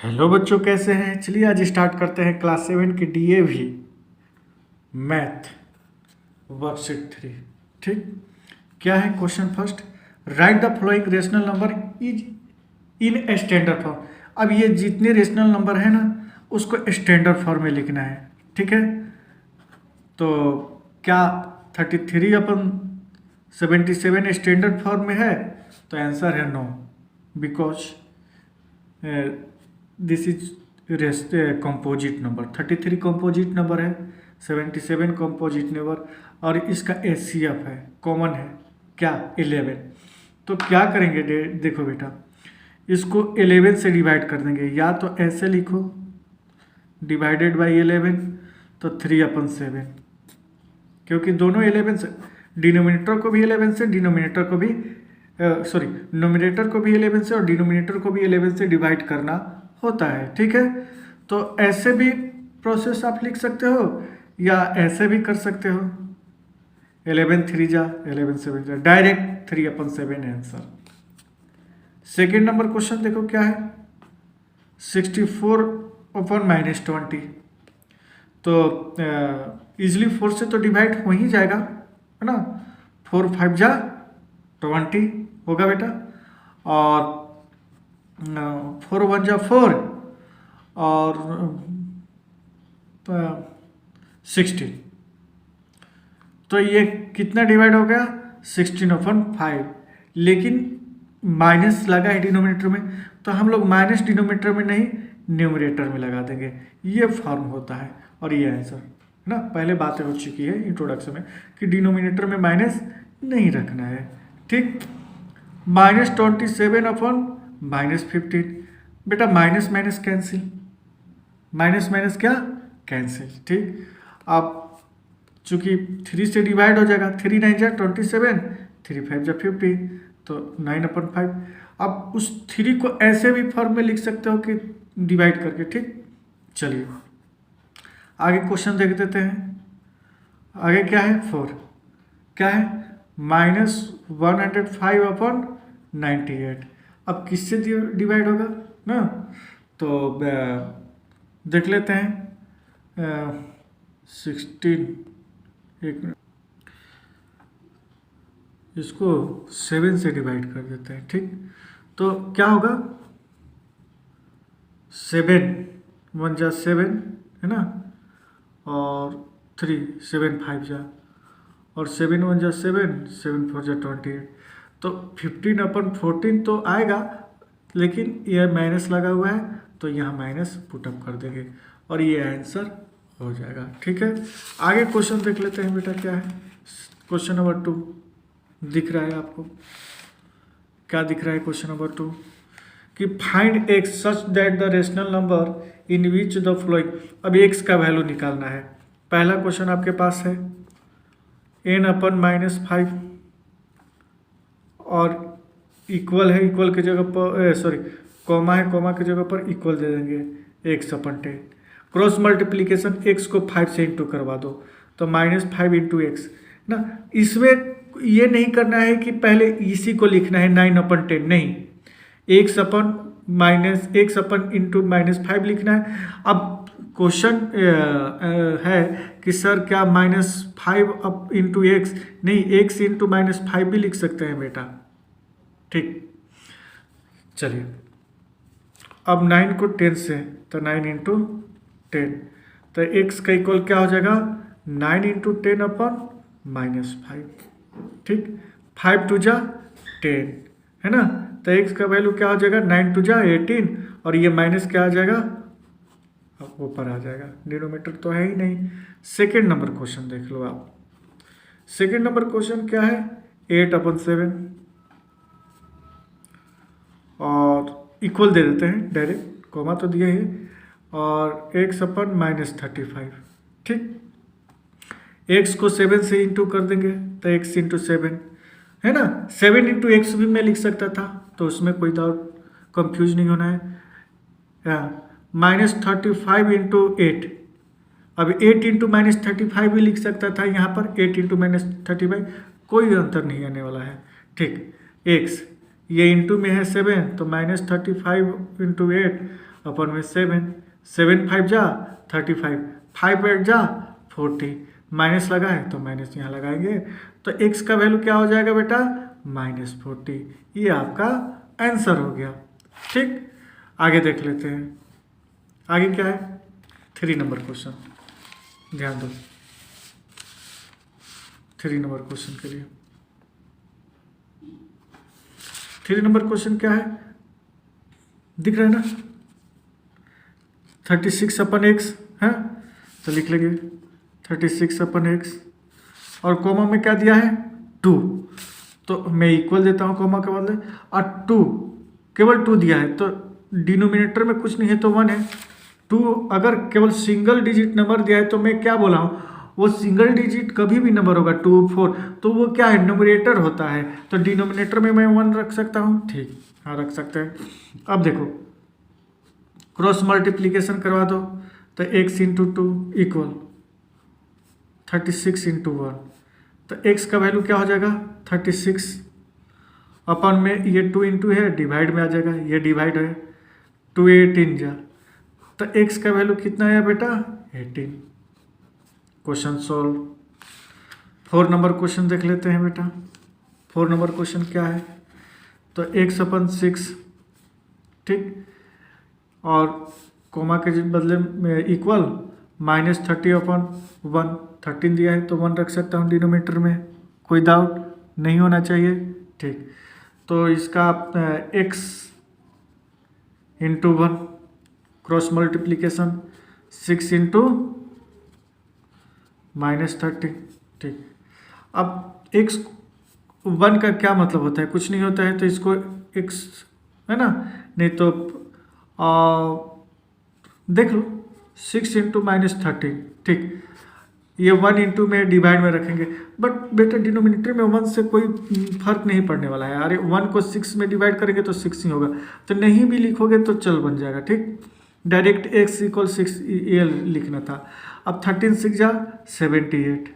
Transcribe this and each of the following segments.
Hello बच्चों, कैसे हैं? चलिए आज स्टार्ट करते हैं क्लास 7 की डीएवी मैथ वर्कशीट 3। ठीक, क्या है question first? Right the following rational number is in standard form. अब ये जितने रेशनल नंबर है ना, उसको स्टैंडर्ड फॉर्म में लिखना है। ठीक है, तो क्या 33/77 स्टैंडर्ड फॉर्म में है? तो आंसर है no, because this is composite number. 33 composite number है, 77 कंपोजिट नंबर, और इसका एचसीएफ है, कॉमन है क्या? 11। तो क्या करेंगे? देखो बेटा, इसको 11 से डिवाइड कर देंगे। या तो ऐसे लिखो डिवाइडेड बाई 11, तो 3/7, क्योंकि दोनों 11 से, डिनोमिनेटर को भी 11 से, डिनोमिनेटर को भी नोमिनेटर को भी 11 से और डिनोमिनेटर को भी 11 से डिवाइड करना होता है। ठीक है, तो ऐसे भी प्रोसेस आप लिख सकते हो या ऐसे भी कर सकते हो। 11 3 जा 11 7 जा, direct 3/7 answer. Second number question देखो क्या है। 64/-20, तो इजली 4 से तो डिवाइड हो ही जाएगा, है ना। 4 5 जा 20 होगा बेटा, और 4 1 जा 4, और 16। तो ये कितना डिवाइड हो गया? 16/5। लेकिन माइनस लगा है डिनोमिनेटर में, तो हम लोग माइनस डिनोमिनेटर में नहीं, न्यूमरेटर में लगा देंगे। ये फॉर्म होता है और ये आंसर है ना। पहले बातें हो चुकी है इंट्रोडक्शन में कि डिनोमिनेटर में माइनस नहीं रखना है। ठीक, -27/-15। बेटा minus minus cancel, minus minus क्या? कैंसिल। ठीक, अब चूंकि 3 से डिवाइड हो जाएगा, 3 9 जा 27, 3 5 जा 50, तो 9/5। अब उस 3 को ऐसे भी फॉर्म में लिख सकते हो कि डिवाइड करके। ठीक, चलिए आगे क्वेश्चन देख देते हैं। आगे क्या है? 4 क्या है? -105/98। अब किससे डिवाइड होगा ना, तो देख लेते हैं। 16, एक मिनट, इसको 7 से डिवाइड कर देते हैं। ठीक, तो क्या होगा? 7 1 जा 7, है ना, और 3 7 5 जा, और 7 1 जा 7, 7 4 जा 28। तो 15/14 तो आएगा, लेकिन यह माइनस लगा हुआ है, तो यहाँ माइनस पुटअप कर देंगे और ये आंसर हो जाएगा। ठीक है, आगे क्वेश्चन देख लेते हैं बेटा। क्या है क्वेश्चन नंबर 2? दिख रहा है आपको? क्या दिख रहा है क्वेश्चन नंबर 2? कि find x such that the rational number in which the flowing. अब एक्स का वैल्यू निकालना है। पहला क्वेश्चन आपके पास है n/-5, और इक्वल है, इक्वल की जगह पर कॉमा है, कॉमा की जगह पर इक्वल दे देंगे x/10। क्रॉस मल्टीप्लीकेशन x को 5 से इंटू करवा दो, तो -5 × x ना। इसमें ये नहीं करना है कि पहले इसी को लिखना है 9/10, नहीं, x/-5 लिखना है। अब क्वेश्चन है कि सर क्या -5 × x नहीं, x × -5 भी लिख सकते हैं बेटा। ठीक, चलिए अब 9 को 10 से, तो 9 × 10, तो x का इक्वल क्या हो जाएगा? 9 × 10/-5। ठीक, 5 2 जा 10, है ना, तो x का वैल्यू क्या हो जाएगा? 9 2 जा 18, और ये माइनस क्या आ जाएगा? अब ऊपर आ जाएगा, डिनोमिनेटर तो है ही नहीं। सेकेंड नंबर क्वेश्चन देख लो आप। सेकेंड नंबर क्वेश्चन क्या है? 8/7, और इक्वल दे देते हैं डायरेक्ट, कॉमा तो दिया है, और x/-35। ठीक, x को 7 से इंटू कर देंगे, तो x × 7, है ना। 7 × x भी मैं लिख सकता था, तो उसमें कोई डाउट कंफ्यूज नहीं होना है। -35 × 8, अब 8 × -35 भी लिख सकता था यहाँ पर, 8 × -35, कोई अंतर नहीं आने वाला है। ठीक, x ये इंटू में है 7, तो -35 × 8, अपन में 7, 7 5 जा 35, 5 8 जा 40, माइनस लगा है तो माइनस यहाँ लगाएंगे, तो x का वैल्यू क्या हो जाएगा बेटा -40। ये आपका आंसर हो गया। ठीक, आगे देख लेते हैं। आगे क्या है, 3 नंबर क्वेश्चन, ध्यान दो 3 नंबर क्वेश्चन के लिए। 3 नंबर क्वेश्चन क्या है, दिख रहा है ना, 36/x है, तो लिख लेंगे 36/x, और कोमा में क्या दिया है 2, तो मैं इक्वल देता हूँ कोमा के बदले, और 2 केवल 2 दिया है, तो डिनोमिनेटर में कुछ नहीं है तो 1 है। 2 अगर केवल सिंगल डिजिट नंबर दिया है तो मैं क्या बोला हूँ, वो सिंगल डिजिट कभी भी नंबर होगा 2 4, तो वो क्या है न्यूमरेटर होता है, तो डिनोमिनेटर में मैं 1 रख सकता हूँ। ठीक, हाँ रख सकते हैं। अब देखो क्रॉस मल्टीप्लीकेशन करवा दो, तो x × 2 इक्वल 36 × 1, तो x का वैल्यू क्या हो जाएगा 36, अपन में ये 2 × है डिवाइड में आ जाएगा, ये डिवाइड है 2 18 जा, तो x का वैल्यू कितना है बेटा 18। Question solve. 4 नंबर क्वेश्चन देख लेते हैं बेटा। 4 नंबर क्वेश्चन क्या है, तो x/6, ठीक, और कोमा के बदले में इक्वल -30/1, 13 दिया है तो 1 रख सकता हूँ डिनोमिनेटर में, कोई डाउट नहीं होना चाहिए। ठीक, तो इसका x × 1 क्रॉस मल्टीप्लीकेशन 6 × -30। ठीक, अब x 1 का क्या मतलब होता है, कुछ नहीं होता है, तो इसको x है ना, नहीं तो देख लो 6 × -30। ठीक, ये 1 × में डिवाइड में रखेंगे, बट बेटा डिनोमिनेटर में 1 से कोई फर्क नहीं पड़ने वाला है। अरे 1 को 6 में डिवाइड करेंगे तो 6 ही होगा, तो नहीं भी लिखोगे तो चल बन जाएगा। ठीक, डायरेक्ट x = 6 ये लिखना था। अब 13 6 जा 78,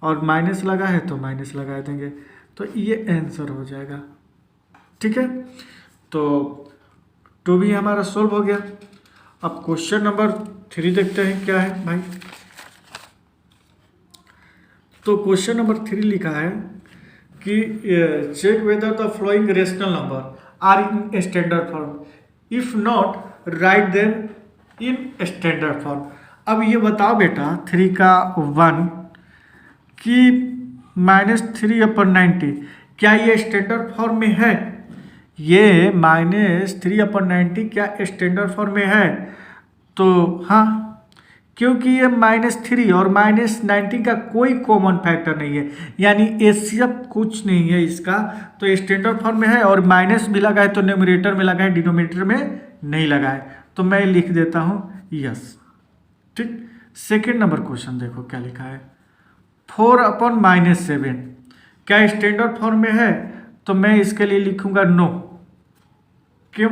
और माइनस लगा है तो माइनस लगा देंगे, तो ये आंसर हो जाएगा। ठीक है, तो 2 भी हमारा सोल्व हो गया। अब क्वेश्चन नंबर 3 देखते हैं क्या है भाई। तो क्वेश्चन नंबर 3 लिखा है कि check whether the following rational number are in standard form, if not write them in standard form. अब ये बताओ बेटा 3 का 1 कि -3/90 क्या ये स्टैंडर्ड फॉर्म में है, ये -3/90 क्या स्टैंडर्ड फॉर्म में है, तो हाँ, क्योंकि ये -3 और -90 का कोई कॉमन फैक्टर नहीं है, यानी एचसीएफ कुछ नहीं है इसका, तो स्टैंडर्ड फॉर्म में है, और माइनस भी लगा है तो न्यूमरेटर में लगा है, डिनोमिनेटर में नहीं लगा है, तो मैं लिख देता हूँ यस। ठीक, सेकेंड नंबर क्वेश्चन देखो क्या लिखा है, 4/-7 क्या स्टैंडर्ड फॉर्म में है, तो मैं इसके लिए लिखूंगा नो। क्यों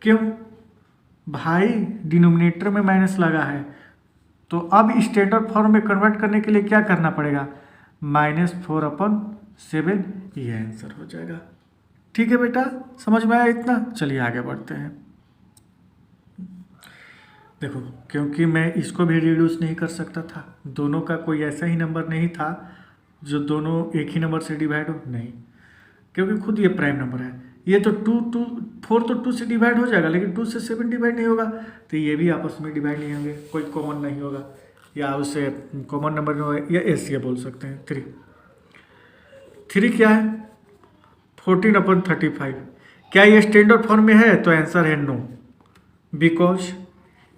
क्यों भाई, डिनोमिनेटर में माइनस लगा है, तो अब स्टैंडर्ड फॉर्म में कन्वर्ट करने के लिए क्या करना पड़ेगा, -4/7, ये आंसर हो जाएगा। ठीक है बेटा, समझ में आया इतना, चलिए आगे बढ़ते हैं। देखो क्योंकि मैं इसको भी रिड्यूस नहीं कर सकता था, दोनों का कोई ऐसा ही नंबर नहीं था जो दोनों एक ही नंबर से डिवाइड हो, नहीं, क्योंकि खुद ये प्राइम नंबर है। ये तो 4 तो 2 से डिवाइड हो जाएगा, लेकिन 2 से 7 डिवाइड नहीं होगा, तो ये भी आपस में डिवाइड नहीं होंगे, कोई कॉमन नहीं होगा, या उससे कॉमन नंबर नहीं होगा, या एस बोल सकते हैं। 3 क्या है 14/35 क्या ये स्टैंडर्ड फॉर्म में है, तो आंसर है नो, बिकॉज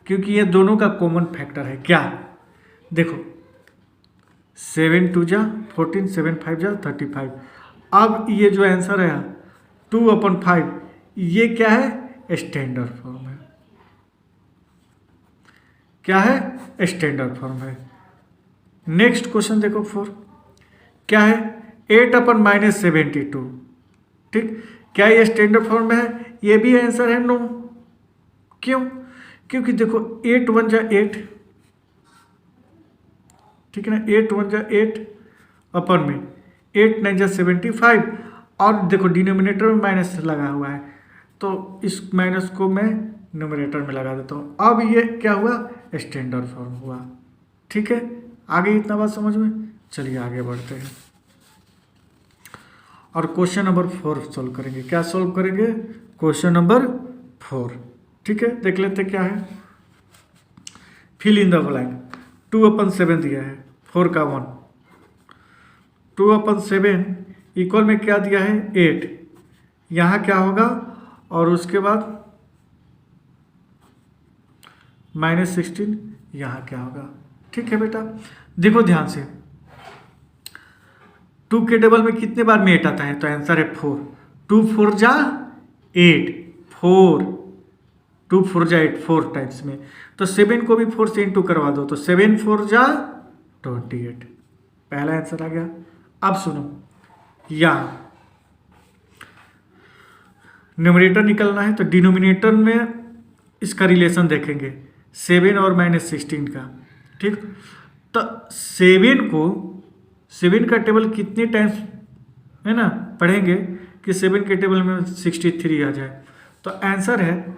क्योंकि ये दोनों का कॉमन फैक्टर है। क्या देखो 7 2 जा 14, 7 5 जा 35। अब ये जो आंसर है 2/5, ये क्या है स्टैंडर्ड फॉर्म है, क्या है स्टैंडर्ड फॉर्म है। नेक्स्ट क्वेश्चन देखो 4 क्या है 8/-72। ठीक, क्या ये स्टैंडर्ड फॉर्म में है, ये भी आंसर है नो। क्यों, क्योंकि देखो 8 1 जा 8, ठीक है ना, 8 1 जा 8 अपन में 8 9 जा 75, और देखो डिनोमिनेटर में माइनस लगा हुआ है, तो इस माइनस को मैं न्यूमरेटर में लगा देता हूँ। अब ये क्या हुआ, स्टैंडर्ड फॉर्म हुआ। ठीक है, आगे इतना बात समझ में। चलिए आगे बढ़ते हैं और क्वेश्चन नंबर 4 सॉल्व करेंगे। क्या सॉल्व करेंगे, क्वेश्चन नंबर 4। ठीक है, देख लेते क्या है। Fill in the blank. 2/7 दिया है, 4 का 1। 2/7 इक्वल में क्या दिया है, 8। यहाँ क्या होगा, और उसके बाद -16 यहाँ क्या होगा। ठीक है बेटा, देखो ध्यान से। 2 के टेबल में कितने बार में 8 आता है, तो आंसर है 4। 2 4 जा 8, 4 2 4 जा 8, 4 टाइम्स में। तो 7 को भी 4 से इंटू करवा दो, तो 7 4 जा 28। पहला आंसर आ गया। अब सुनो, यहाँ न्यूमरेटर निकलना है, तो डिनोमिनेटर में इसका रिलेशन देखेंगे 7 और -16 का। ठीक, तो 7 का टेबल कितने टाइम्स है ना पढ़ेंगे कि 7 के टेबल में 63 आ जाए। तो आंसर है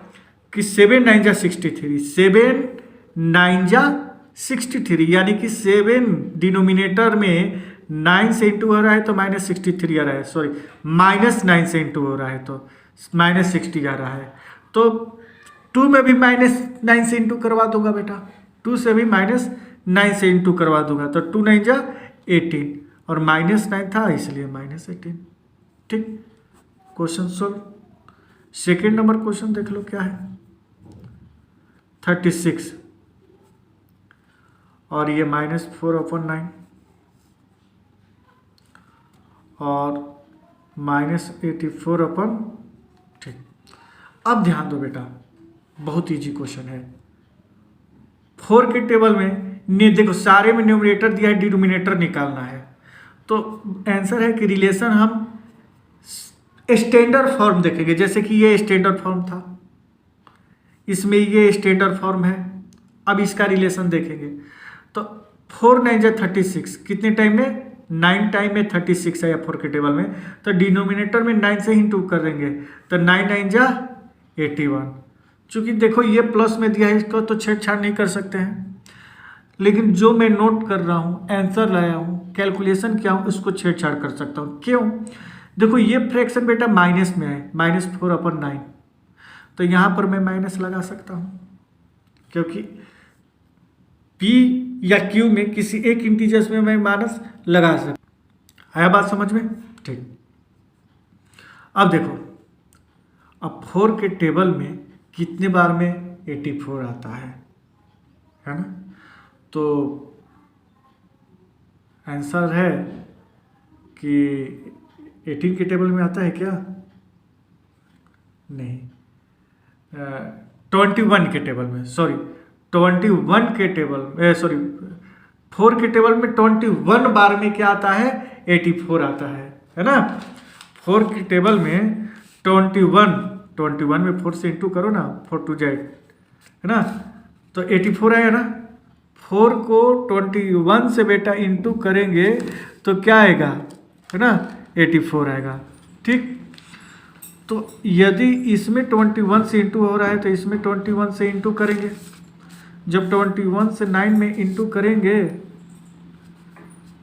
कि 7 9 जा 63, 7 9 जा 63, यानी कि 7 डिनोमिनेटर में 9 से इंटू हो रहा है तो -63 आ रहा है, सॉरी -9 से इंटू हो रहा है तो -60 आ रहा है। तो 2 में भी -9 से इंटू करवा दूंगा बेटा, 2 से भी -9 से इंटू करवा दूंगा, तो 2 9 जा 18 और -9 था इसलिए -18। ठीक, question solve. Second number question देख लो क्या है। 36 और ये -4/9 और -84/। ठीक, अब ध्यान दो बेटा, बहुत इजी क्वेश्चन है। 4 के टेबल में देखो सारे में न्यूमरेटर दिया है, डिनोमिनेटर निकालना है। तो आंसर है कि रिलेशन हम स्टैंडर्ड फॉर्म देखेंगे, जैसे कि ये स्टैंडर्ड फॉर्म था, इसमें ये स्टैंडर्ड फॉर्म है। अब इसका रिलेशन देखेंगे, तो 4 9 जा 36 कितने टाइम में, 9 टाइम में 36 है या 4 के टेबल में, तो डिनोमिनेटर में 9 से इंटू करेंगे, तो 9 9 जा 81। चूंकि देखो ये प्लस में दिया है, इसको तो छेड़छाड़ नहीं कर सकते हैं, लेकिन जो मैं नोट कर रहा हूँ, आंसर लाया हूँ, कैलकुलेशन किया हूँ, उसको छेड़छाड़ कर सकता हूँ। क्यों, देखो ये फ्रैक्शन बेटा माइनस में है, -4/9, तो यहाँ पर मैं माइनस लगा सकता हूँ, क्योंकि P या Q में किसी एक इंटीजर्स में मैं माइनस लगा सकता। आया बात समझ में। ठीक, अब देखो, अब 4 के टेबल में कितने बार में 84 आता है ना, तो आंसर है कि 18 के टेबल में आता है क्या, नहीं 21 के टेबल में, सॉरी 21 के टेबल में, सॉरी 4 के टेबल में 21 बार में क्या आता है, 84 आता है ना। 4 के टेबल में 21 में 4 से इंटू करो ना, 4 2 जा 8 है ना, तो 84 आएगा ना। 4 को 21 से बेटा इंटू करेंगे तो क्या आएगा, है ना, 84 आएगा। ठीक, तो यदि इसमें 21 से इंटू हो रहा है तो इसमें 21 से इंटू करेंगे। जब 21 से 9 में इंटू करेंगे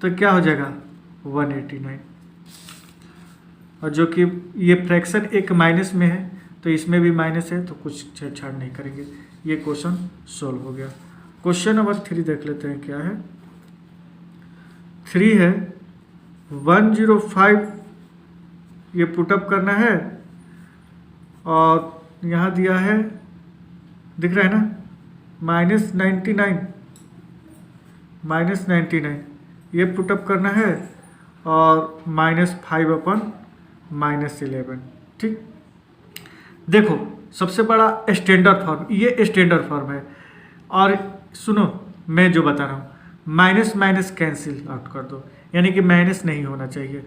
तो क्या हो जाएगा, 189। और जो कि ये फ्रैक्शन एक माइनस में है, तो इसमें भी माइनस है, तो कुछ छेड़छाड़ नहीं करेंगे। ये क्वेश्चन सोल्व हो गया। क्वेश्चन नंबर 3 देख लेते हैं क्या है। 3 है 105, ये पुटअप करना है, और यहाँ दिया है, दिख रहा है ना, -99 ये पुटअप करना है, और -5/-11। ठीक, देखो सबसे बड़ा स्टैंडर्ड फॉर्म, ये स्टैंडर्ड फॉर्म है। और सुनो मैं जो बता रहा हूँ, माइनस कैंसिल आउट कर दो, यानी कि माइनस नहीं होना चाहिए,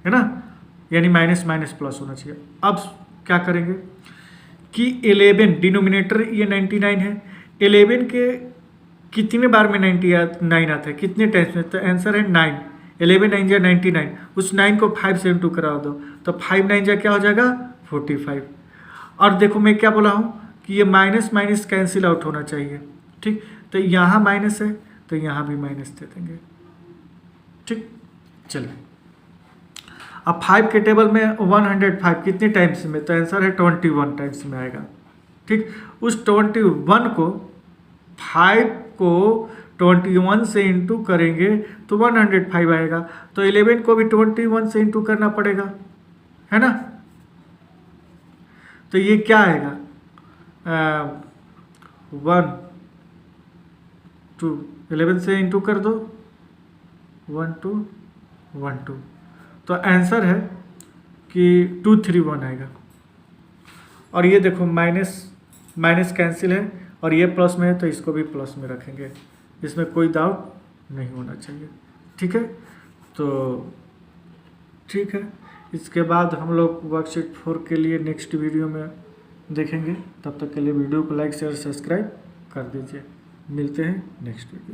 है ना, यानी माइनस प्लस होना चाहिए। अब क्या करेंगे कि 11 डिनोमिनेटर ये 99 है, 11 के कितने बार में 99 आता है, कितने टाइम्स में, तो आंसर है 9। 11 9 जा 99, उस 9 को 5 से इंटू करा दो, तो 5 9 जा क्या हो जाएगा, 45। और देखो मैं क्या बोला हूँ कि ये माइनस माइनस कैंसिल आउट होना चाहिए, ठीक। तो यहाँ माइनस है तो यहाँ भी माइनस दे देंगे, ठीक। चलिए अब 5 के टेबल में 105 कितने टाइम्स में, तो आंसर है 21 टाइम्स में आएगा, ठीक। उस 21 को 5 को 21 से इंटू करेंगे तो 105 आएगा। तो 11 को भी 21 से इंटू करना पड़ेगा, है ना। तो ये क्या आएगा 1 2 11 से इंटू कर दो 1 2 1 2, तो आंसर है कि 231 आएगा। और ये देखो माइनस माइनस कैंसिल है और ये प्लस में है तो इसको भी प्लस में रखेंगे, इसमें कोई डाउट नहीं होना चाहिए, ठीक है। तो ठीक है, इसके बाद हम लोग वर्कशीट 4 के लिए नेक्स्ट वीडियो में देखेंगे। तब तक के लिए वीडियो को लाइक शेयर सब्सक्राइब कर दीजिए। मिलते हैं नेक्स्ट वीडियो।